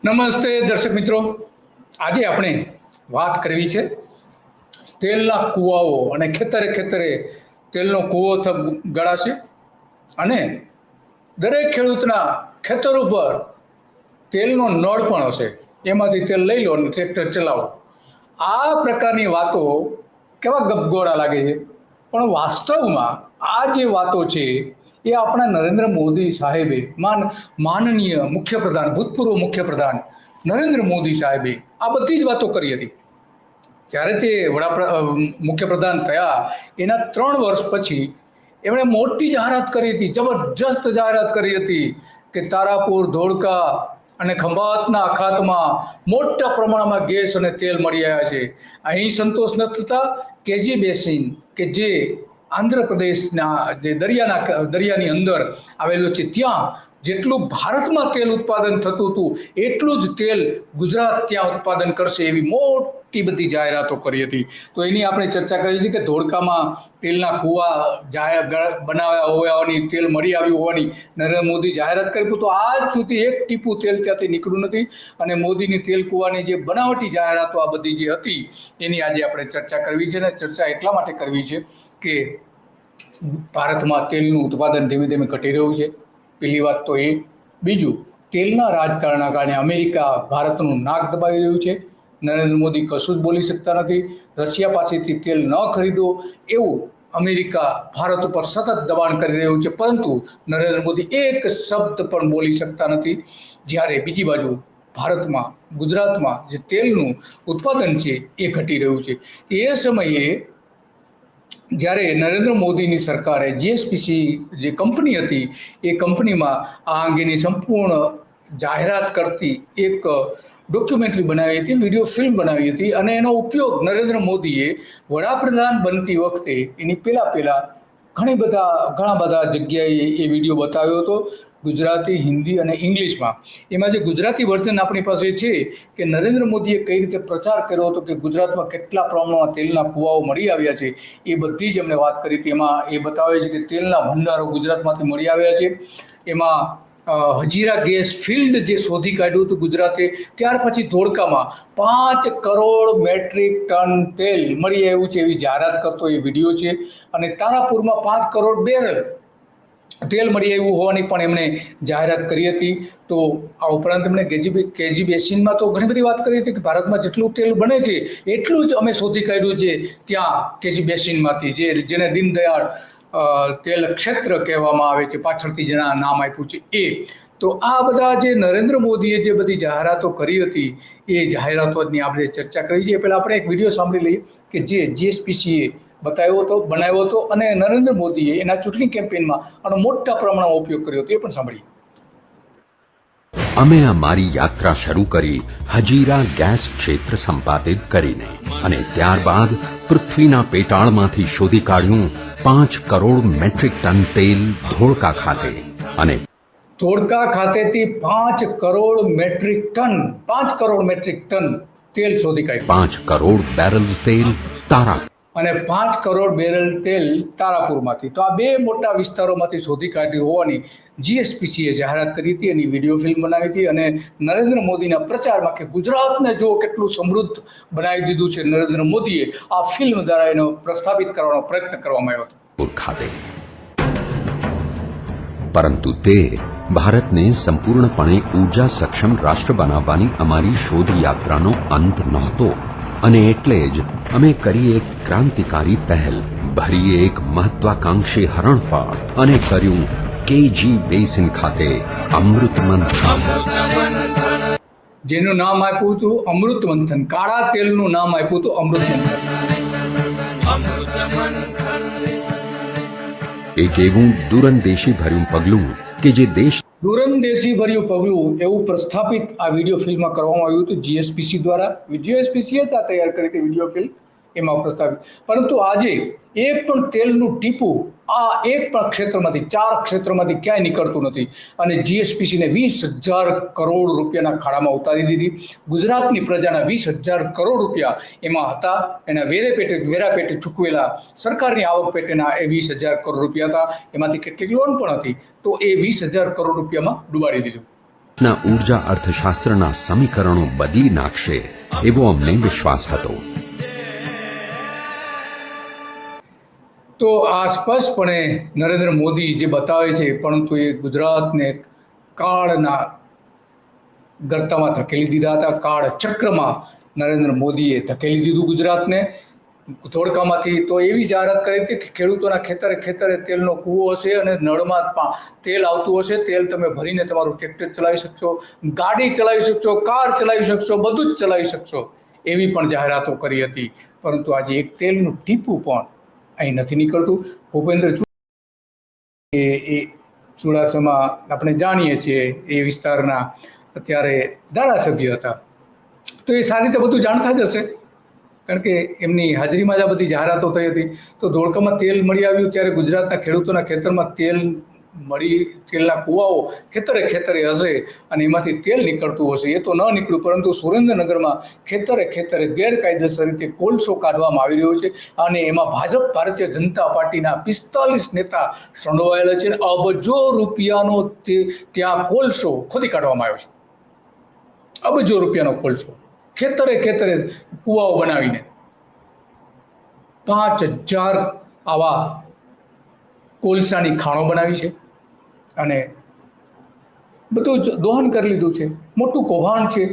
નમસ્તે દર્શક મિત્રો, આજે આપણે વાત કરવી છે તેલના કૂવાઓ અને ખેતરે ખેતરે તેલનો કૂવો ગળાશે અને દરેક ખેડૂતના ખેતર ઉપર તેલનો નળ પણ હશે, એમાંથી તેલ લઈ લો અને ટ્રેક્ટર ચલાવો. આ પ્રકારની વાતો કેવા ગપગોળા લાગે છે, પણ વાસ્તવમાં આ જે વાતો છે એ આપણા નરેન્દ્ર મોદી સાહેબે માનનીય મુખ્યપ્રધાન, ભૂતપૂર્વ મુખ્યપ્રધાન નરેન્દ્ર મોદી સાહેબે આ બધી જ વાતો કરી હતી. જ્યારે તે મુખ્યપ્રધાન થયા એના 3 વર્ષ પછી એમણે મોટી જાહેરાત કરી હતી, જબરજસ્ત જાહેરાત કરી હતી કે તારાપુર, ધોળકા અને ખંભાતના અખાતમાં મોટા પ્રમાણમાં ગેસ અને તેલ મળી આવ્યા છે. અહીં સંતોષ ન થતા કેજી બેસિન કે જે આંધ્રપ્રદેશના જે દરિયાની અંદર આવેલું છે, ત્યાં જેટલું ભારતમાં તેલ ઉત્પાદન થતું હતું એટલું જ તેલ ગુજરાત ત્યાં ઉત્પાદન કરશે, એવી મોટી બધી જાહેરાતો કરી હતી. તો એની આપણે ચર્ચા કરી છે કે ધોળકામાં તેલના કૂવા બનાવ્યા હોવાની, તેલ મળી આવ્યું હોવાની નરેન્દ્ર મોદી જાહેરાત કરી, તો આજ સુધી એક ટીપું તેલ ત્યાંથી નીકળ્યું નથી. અને મોદીની તેલ કૂવાની જે બનાવટી જાહેરાતો આ બધી જે હતી એની આજે આપણે ચર્ચા કરવી છે. અને ચર્ચા એટલા માટે કરવી છે કે ભારતમાં તેલનું ઉત્પાદન ધીમે ધીમે ઘટી રહ્યું છે, પહેલી વાત તો એ. બીજું, તેલના રાજકારણના કારણે અમેરિકા ભારતનું નાક દબાવી રહ્યું છે. નરેન્દ્ર મોદી કશું જ બોલી શકતા નથી. રશિયા પાસેથી તેલ ન ખરીદો એવું અમેરિકા ભારત ઉપર સતત દબાણ કરી રહ્યું છે, પરંતુ નરેન્દ્ર મોદી એક શબ્દ પણ બોલી શકતા નથી. જ્યારે બીજી બાજુ ભારતમાં, ગુજરાતમાં જે તેલનું ઉત્પાદન છે એ ઘટી રહ્યું છે. એ સમયે જ્યારે નરેન્દ્ર મોદીની સરકારે જીએસપીસી જે કંપની હતી એ કંપનીમાં આ અંગેની સંપૂર્ણ જાહેરાત કરતી એક ડોક્યુમેન્ટરી બનાવી હતી, વિડીયો ફિલ્મ બનાવી હતી. અને એનો ઉપયોગ નરેન્દ્ર મોદીએ વડાપ્રધાન બનતી વખતે એની પહેલા ઘણા બધા જગ્યાએ એ વિડીયો બતાવ્યો હતો, ગુજરાતી, હિન્દી અને ઇંગ્લિશમાં. એમાં જે ગુજરાતી વર્ઝન આપણી પાસે છે કે નરેન્દ્ર મોદીએ કઈ રીતે પ્રચાર કર્યો હતો કે ગુજરાતમાં કેટલા પ્રમાણમાં તેલના કૂવાઓ મળી આવ્યા છે, એ બધી જ એમણે વાત કરી હતી. એમાં એ બતાવે છે કે તેલના ભંડારો ગુજરાતમાંથી મળી આવ્યા છે. એમાં હજીરા ગેસ ફિલ્ડ જે શોધી કાઢ્યું હતું ગુજરાતે, ત્યાર પછી ધોળકામાં 5 કરોડ મેટ્રિક ટન તેલ મળી આવ્યું છે એવી જાહેરાત કરતો એ વિડીયો છે. અને તારાપુરમાં 5 કરોડ બેરલ તેલ મળી આવ્યું હોવાની પણ એમણે જાહેરાત કરી હતી. તો આ ઉપરાંત એમણે કેજી બેસિનમાં તો ઘણી બધી વાત કરી હતી કે ભારતમાં જેટલું તેલ બને છે એટલું જ અમે શોધી કાઢ્યું છે ત્યાં કેજી બેસિનમાંથી, જેને દીનદયાળ તેલ ક્ષેત્ર કહેવામાં આવે છે, પાછળથી જેના નામ આપ્યું છે એ. તો આ બધા જે નરેન્દ્ર મોદીએ જે બધી જાહેરાતો કરી હતી એ જાહેરાતોની આપણે ચર્ચા કરી છે. પહેલાં આપણે એક વિડીયો સાંભળી લઈએ કે જે જીએસપીસીએ બનાવ્યો હતો અને નરેન્દ્ર મોદીએ એના ચૂંટણી કેમ્પેનમાં આનો મોટા પ્રમાણમાં ઉપયોગ કર્યો હતો, એ પણ સાંભળીએ. અમે અમારી યાત્રા શરૂ કરી હજીરા ગેસ ક્ષેત્ર સંપાદિત કરીને, અને ત્યારબાદ પૃથ્વીના પેટાળમાંથી શોધી કાઢ્યું 5 કરોડ મેટ્રિક ટન તેલ ધોળકા ખાતે. અને ધોળકા ખાતેથી 5 કરોડ મેટ્રિક ટન તેલ શોધી કાઢ્યું. 5 કરોડ બેરલ્સ તેલ તારાપુર અને 5 કરોડ બેરલ તેલ તારાપુરમાંથી. તો આ બે મોટા વિસ્તારોમાંથી શોધી કાઢ્યું હોવાની જીએસપીસીએ જાહેરાત કરી હતી, એની વિડીયો ફિલ્મ બનાવી હતી. અને નરેન્દ્ર મોદીના પ્રચારમાં કે ગુજરાતને જો કેટલું સમૃદ્ધ બનાવી દીધું છે નરેન્દ્ર મોદીએ, આ ફિલ્મ દ્વારા એનો પ્રસ્થાપિત કરવાનો પ્રયત્ન કરવામાં આવ્યો હતો ખાતે. પરંતુ તે ભારતને સંપૂર્ણપણે ઊર્જા સક્ષમ રાષ્ટ્ર બનાવવાની અમારી શોધ યાત્રાનો અંત નહોતો. અને એટલે જ અમે કરી એક ક્રાંતિકારી પહેલ, ભરી એક મહત્વાકાંક્ષી હરણફાળ અને કર્યું કેજી બેસિન ખાતે અમૃત મંથન, જેનું નામ આપ્યું હતું અમૃત મંથન. કાળા તેલનું નામ આપ્યું હતું અમૃત મંથન. એક એવું દૂરંદેશી ભર્યું પગલું કે જે દેશ દૂરંદેશી ભર્યું પગલું એવું પ્રસ્થાપિત આ વિડીયો ફિલ્મમાં કરવામાં આવ્યું હતું જીએસપીસી દ્વારા. જીએસપીસીએ તૈયાર કરી હતી વિડીયો ફિલ્મ, એમાં પ્રસ્થાપિત. પરંતુ આજે એક પણ તેલનું ટીપું આ એક પણ ક્ષેત્રમાંથી, 4 ક્ષેત્રમાંથી ક્યાંય નીકળતું નથી. અને જીએસપીસીને 20,000 કરોડ રૂપિયાના ખાડામાં ઉતારી દીધી. ગુજરાતની પ્રજાના 20,000 કરોડ રૂપિયા એમાં હતા, એના વેરા પેટે ચૂકવેલા સરકારની આવક પેટેના એ 20,000 કરોડ રૂપિયા હતા. એમાંથી કેટલીક લોન પણ હતી, તો એ 20,000 કરોડ રૂપિયામાં ડૂબાડી દીધું. ના ઉર્જા અર્થશાસ્ત્રના સમીકરણો બદલી નાખશે એવો અમને વિશ્વાસ હતો. તો આ સ્પષ્ટપણે નરેન્દ્ર મોદી જે બતાવે છે, પરંતુ એ ગુજરાતને કાળના ગર્તામાં ધકેલી દીધા હતા. કાળ ચક્રમાં નરેન્દ્ર મોદીએ ધકેલી દીધું ગુજરાતને ધોળકામાંથી. તો એવી જાહેરાત કરી હતી કે ખેડૂતોના ખેતરે ખેતરે તેલનો કૂવો હશે અને નળમાં તેલ આવતું હશે. તેલ તમે ભરીને તમારું ટ્રેક્ટર ચલાવી શકશો, ગાડી ચલાવી શકશો, કાર ચલાવી શકશો, બધું જ ચલાવી શકશો, એવી પણ જાહેરાતો કરી હતી. પરંતુ આજે એક તેલનું ટીપું પણ અહીં નથી નીકળતું. ભૂપેન્દ્ર એ ચુડાસમા આપણે જાણીએ છીએ, એ વિસ્તારના અત્યારે ધારાસભ્ય હતા. તો એ સારી રીતે બધું જાણતા જ હશે, કારણ કે એમની હાજરીમાં જ આ બધી જાહેરાતો થઈ હતી. તો ધોળકામાં તેલ મળી આવ્યું ત્યારે ગુજરાતના ખેડૂતોના ખેતરમાં તેલના કૂવાઓ ખેતરે ખેતરે હશે અને એમાંથી તેલ નીકળતું હશે. એ તો ન નીકળ્યું, પરંતુ સુરેન્દ્રનગરમાં ખેતરે ખેતરે ગેરકાયદેસર રીતે કોલસો કાઢવામાં આવી રહ્યો છે અને એમાં ભારતીય જનતા પાર્ટીના 45 નેતા સંડોવાયેલા છે. અબજો રૂપિયાનો ત્યાં કોલસો ખોદી કાઢવામાં આવ્યો છે. અબજો રૂપિયાનો કોલસો ખેતરે ખેતરે કૂવાઓ બનાવીને 5000 આવા કોલસાની ખાણો બનાવી છે અને બધું જ દોહન કરી લીધું છે. મોટું કૌભાંડ છે.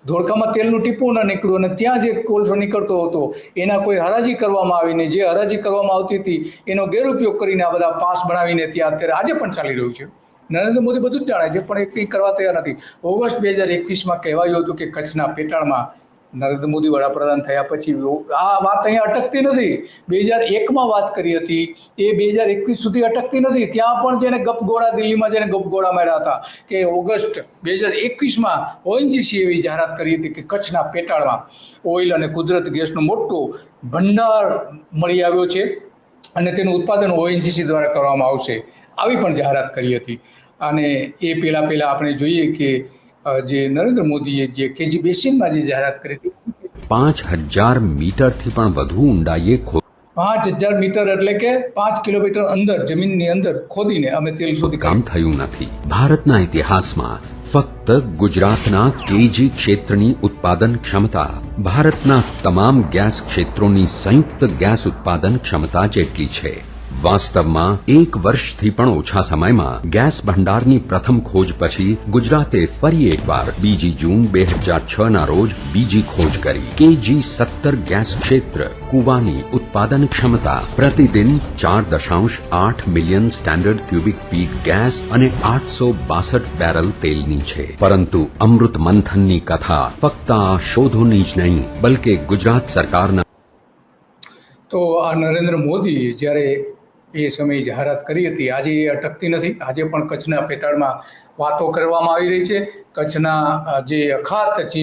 ધોળકામાં તેલનું ટીપું ન નીકળ્યું અને ત્યાં જે કોલસો નીકળતો હતો એના કોઈ હરાજી કરવામાં આવીને, જે હરાજી કરવામાં આવતી હતી એનો ગેરઉપયોગ કરીને આ બધા પાસ બનાવીને ત્યાં અત્યારે આજે પણ ચાલી રહ્યું છે. નરેન્દ્ર મોદી બધું જ જાણે છે, પણ એ કંઈ કરવા તૈયાર નથી. ઓગસ્ટ 2021માં કહેવાયું હતું કે કચ્છના પેટાળમાં નરેન્દ્ર મોદી વડાપ્રધાન થયા પછી આ વાત અહીંયા અટકતી નથી. 2001માં વાત કરી હતી, એ 2021 સુધી અટકતી નથી. ત્યાં પણ જેને ગપગોળા, દિલ્હીમાં જેને ગપગોળા માર્યા હતા કે ઓગસ્ટ 2021માં ઓએનજીસી એવી જાહેરાત કરી હતી કે કચ્છના પેટાળમાં ઓઇલ અને કુદરતી ગેસનો મોટો ભંડાર મળી આવ્યો છે અને તેનું ઉત્પાદન ઓએનજીસી દ્વારા કરવામાં આવશે, આવી પણ જાહેરાત કરી હતી. અને એ પહેલાં આપણે જોઈએ કે જે નરેન્દ્ર મોદીએ જે કેજી બેસિનમાં જે જાહેરાત કરી હતી, 5000 મીટરથી પણ વધુ ઊંડાઈએ 5000 મીટર એટલે કે 5 કિલોમીટર અંદર જમીનની અંદર ખોદીને અમે તેલ શોધી કામ થયું નથી. ભારતના ઇતિહાસમાં ફક્ત ગુજરાતના કેજી ક્ષેત્રની ઉત્પાદન ક્ષમતા ભારતના તમામ ગેસ ક્ષેત્રોની સંયુક્ત ગેસ ઉત્પાદન ક્ષમતા જેટલી છે. વાસ્તવમાં 1 વર્ષથી પણ ઓછા સમયમાં ગેસ ભંડારની પ્રથમ ખોજ પછી ગુજરાતે ફરી એકવાર 2 જૂન 2006ના રોજ બીજી ખોજ કરી. કેજી 17 ગેસ ક્ષેત્ર કુવાની ઉત્પાદન ક્ષમતા પ્રતિદિન 4.8 million standard cubic feet gas અને 862 બેરલ તેલની છે. પરંતુ અમૃત મંથનની કથા ફક્ત આ શોધોની જ નહીં, બલકે ગુજરાત સરકારના તો આ નરેન્દ્ર મોદી જ્યારે એ સમયે જાહેરાત કરી હતી, આજે એ અટકતી નથી. આજે પણ કચ્છના પેટાળમાં વાતો કરવામાં આવી રહી છે. કચ્છના જે અખાત છે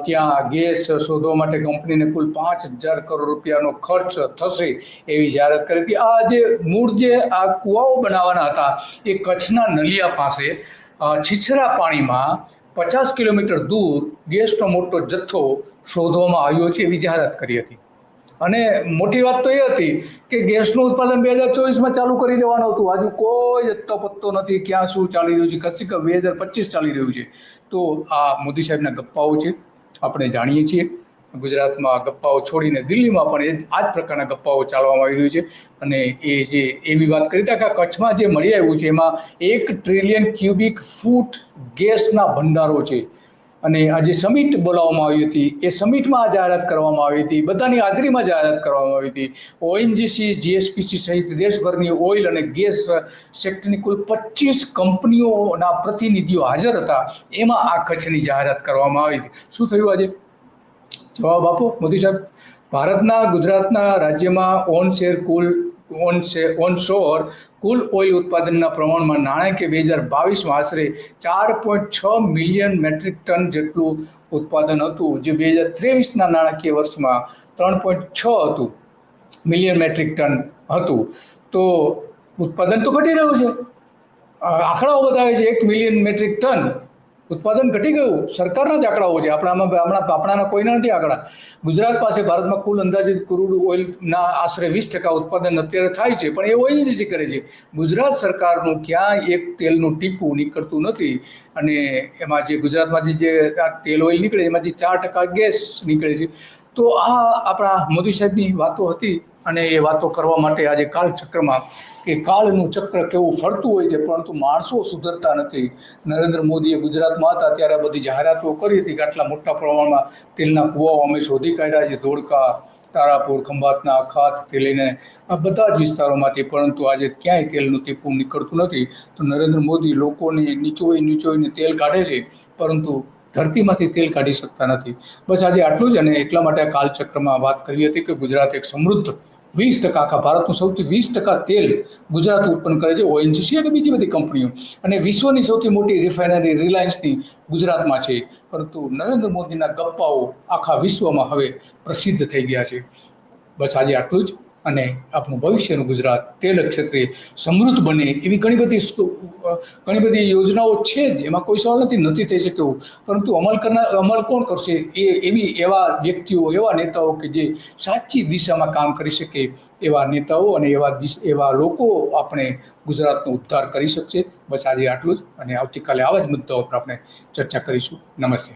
ત્યાં ગેસ શોધવા માટે કંપનીને કુલ 5000 કરોડ રૂપિયાનો ખર્ચ થશે એવી જાહેરાત કરી હતી. આ જે મૂળ જે આ કૂવાઓ બનાવવાના હતા એ કચ્છના નલિયા પાસે છીછરા પાણીમાં 50 કિલોમીટર દૂર ગેસનો મોટો જથ્થો શોધવામાં આવ્યો છે એવી જાહેરાત કરી હતી. અને મોટી વાત તો એ હતી કે ગેસનું ઉત્પાદન 2024માં ચાલુ કરી દેવાનું હતું. હજુ કોઈ જથ્થો પત્તો નથી, ક્યાં શું ચાલી રહ્યું છે, કચ્છી 2025 ચાલી રહ્યું છે. તો આ મોદી સાહેબના ગપ્પાઓ છે, આપણે જાણીએ છીએ. ગુજરાતમાં ગપ્પાઓ છોડીને દિલ્હીમાં પણ આ જ પ્રકારના ગપ્પાઓ ચાલવામાં આવી રહ્યું છે. અને એ જે એવી વાત કરી હતા કે કચ્છમાં જે મળી આવ્યું છે એમાં 1 ટ્રિલિયન ક્યુબિક ફૂટ ગેસના ભંડારો છે. અને આ જે સમિટ બોલાવવામાં આવી હતી એ સમિટમાં આ જાહેરાત કરવામાં આવી હતી, બધાની હાજરીમાં જાહેરાત કરવામાં આવી હતી. ઓએનજીસી, જીએસપીસી સહિત દેશભરની ઓઇલ અને ગેસ સેક્ટરની કુલ 25 કંપનીઓના પ્રતિનિધિઓ હાજર હતા. એમાં આ કચ્છની જાહેરાત કરવામાં આવી હતી. શું થયું આજે? જવાબ આપો મોદી સાહેબ. ભારતના ગુજરાતના રાજ્યમાં ઓનશોર કુલ ઓઇલ ઉત્પાદનના પ્રમાણમાં નાણાકીય 2022માં આશરે 4.6 મિલિયન મેટ્રિક ટન જેટલું ઉત્પાદન હતું, જે 2023ના નાણાકીય વર્ષમાં 3.6 મિલિયન મેટ્રિક ટન હતું. તો ઉત્પાદન તો ઘટી રહ્યું છે. આંકડાઓ બતાવે છે 1 મિલિયન મેટ્રિક ટન ઉત્પાદન ઘટી ગયું. સરકારના જ આંકડાઓ છે, આપણાના કોઈના નથી આંકડા. ગુજરાત પાસે ભારતમાં કુલ અંદાજિત ક્રૂડ ઓઇલના આશરે 20% ઉત્પાદન અત્યારે થાય છે, પણ એ ઓએનજીસી કરે છે. ગુજરાત સરકારનું ક્યાંય એક તેલનું ટીપું નીકળતું નથી. અને એમાં જે ગુજરાતમાંથી જે આ તેલ ઓઇલ નીકળે એમાંથી 4% ગેસ નીકળે છે. તો આ આપણા મોદી સાહેબની વાતો હતી, અને એ વાતો કરવા માટે આજે કાળચક્રમાં કે કાળનું ચક્ર કેવું ફરતું હોય છે, પરંતુ માણસો સુધરતા નથી. નરેન્દ્ર મોદીએ ગુજરાતમાં હતા ત્યારે આ બધી જાહેરાતો કરી હતી કે આટલા મોટા પ્રમાણમાં તેલના કુવાઓ અમે શોધી કાઢ્યા છે, ધોળકા, તારાપુર, ખંભાતના અખાતથી લઈને આ બધા જ વિસ્તારોમાંથી, પરંતુ આજે ક્યાંય તેલનું ટીપું નીકળતું નથી. તો નરેન્દ્ર મોદી લોકોને નીચોઈને તેલ કાઢે છે, પરંતુ ધરતીમાંથી તેલ કાઢી શકતા નથી. બસ આજે આટલું જ. અને એટલા માટે આ કાલચક્રમાં વાત કરવી હતી કે ગુજરાત એક સમૃદ્ધ 20% આખા ભારતનું સૌથી 20% તેલ ગુજરાત ઉત્પન્ન કરે છે, ઓએનજીસી અને બીજી બધી કંપનીઓ. અને વિશ્વની સૌથી મોટી રિફાઇનરી રિલાયન્સની ગુજરાતમાં છે. પરંતુ નરેન્દ્ર મોદીના ગપ્પાઓ આખા વિશ્વમાં હવે પ્રસિદ્ધ થઈ ગયા છે. બસ આજે આટલું જ. અને આપણું ભવિષ્યનું ગુજરાત તેલ ક્ષેત્રે સમૃદ્ધ બને એવી ઘણી બધી યોજનાઓ છે જ, એમાં કોઈ સવાલ નથી થઈ શકે એવું. પરંતુ અમલ કોણ કરશે? એવા વ્યક્તિઓ, એવા નેતાઓ કે જે સાચી દિશામાં કામ કરી શકે, એવા નેતાઓ અને એવા લોકો આપણે ગુજરાતનો ઉદ્ધાર કરી શકશે. બસ આજે આટલું જ. અને આવતીકાલે આવા જ મુદ્દાઓ પર આપણે ચર્ચા કરીશું. નમસ્તે.